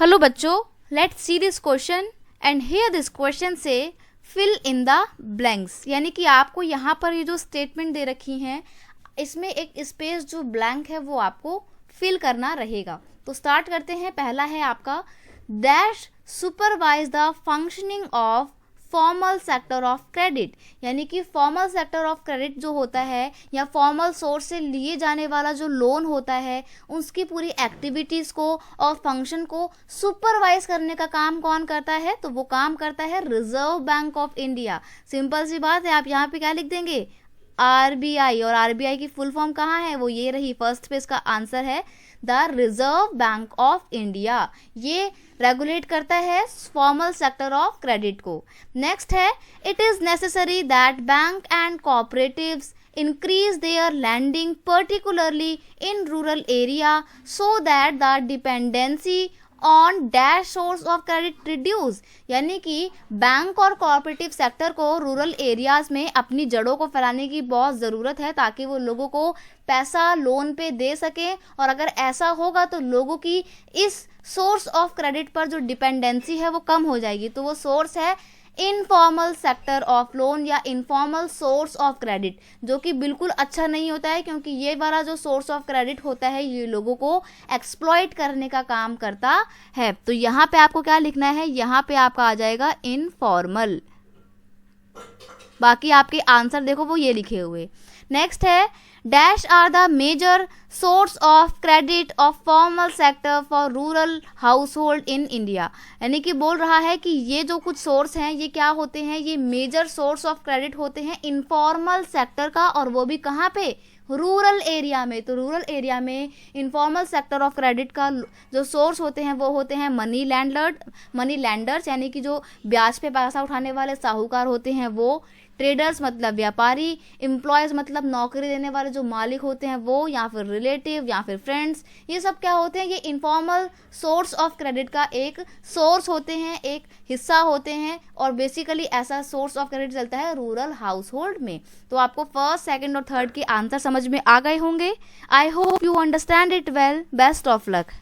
Hello बच्चों, let's see this question and here this question से fill in the blanks. यानी कि आपको यहाँ पर ये जो स्टेटमेंट दे रखी हैं इसमें एक स्पेस जो ब्लैंक है वो आपको फिल करना रहेगा। तो स्टार्ट करते हैं। पहला है आपका dash supervise the functioning of formal sector of credit. यानी कि फॉर्मल सेक्टर ऑफ क्रेडिट जो होता है या फॉर्मल सोर्स से लिए जाने वाला जो लोन होता है उसकी पूरी एक्टिविटीज़ को और फंक्शन को सुपरवाइज करने का काम कौन करता है? तो वो काम करता है reserve bank of India. Simple सी बात है, आप यहाँ पे क्या लिख देंगे? आरबीआई। और आरबीआई की फुल फॉर्म कहाँ है? वो ये रही, फर्स्ट पे इसका आंसर है the reserve bank of India. ये रेगुलेट करता है फॉर्मल सेक्टर ऑफ क्रेडिट को। नेक्स्ट है it is necessary that bank and cooperatives increase their lending particularly in rural area so that the dependency on dash source of credit reduce. यानी कि bank और cooperative sector को rural areas में अपनी जड़ों को फैलाने की बहुत ज़रूरत है ताकि वो लोगों को पैसा लोन पे दे सकें। और अगर ऐसा होगा तो लोगों की इस सोर्स ऑफ क्रेडिट पर जो डिपेंडेंसी है वो कम हो जाएगी। तो वो सोर्स है इनफॉर्मल सेक्टर ऑफ लोन या इनफॉर्मल सोर्स ऑफ क्रेडिट, जो कि बिल्कुल अच्छा नहीं होता है क्योंकि ये वाला जो सोर्स ऑफ क्रेडिट होता है ये लोगों को एक्सप्लॉइट करने का काम करता है। तो यहाँ पे आपको क्या लिखना है? यहाँ पे आपका आ जाएगा इनफॉर्मल। बाकी आपके आंसर देखो वो ये लिखे हुए। नेक्स्ट है dash are the major source of credit of formal sector for rural household in India. यानी कि बोल रहा है कि ये जो कुछ सोर्स हैं ये क्या होते हैं? ये मेजर सोर्स ऑफ क्रेडिट होते हैं इनफॉर्मल सेक्टर का, और वो भी कहाँ पे? रूरल एरिया में। तो रूरल एरिया में इनफॉर्मल सेक्टर ऑफ क्रेडिट का जो सोर्स होते हैं वो होते हैं मनी लैंडर्स, यानी कि जो ब्याज पे पैसा उठाने वाले साहूकार होते हैं वो, ट्रेडर्स मतलब व्यापारी, एम्प्लॉयज़ मतलब नौकरी देने वाले जो मालिक होते हैं वो, या फिर रिलेटिव या फिर फ्रेंड्स। ये सब क्या होते हैं? ये इनफॉर्मल सोर्स ऑफ क्रेडिट का एक सोर्स होते हैं, एक हिस्सा होते हैं। और बेसिकली ऐसा सोर्स ऑफ क्रेडिट चलता है रूरल हाउस होल्ड में। तो आपको फर्स्ट, सेकंड और थर्ड के आंसर समझ में आ गए होंगे। I hope you understand it well. Best of luck.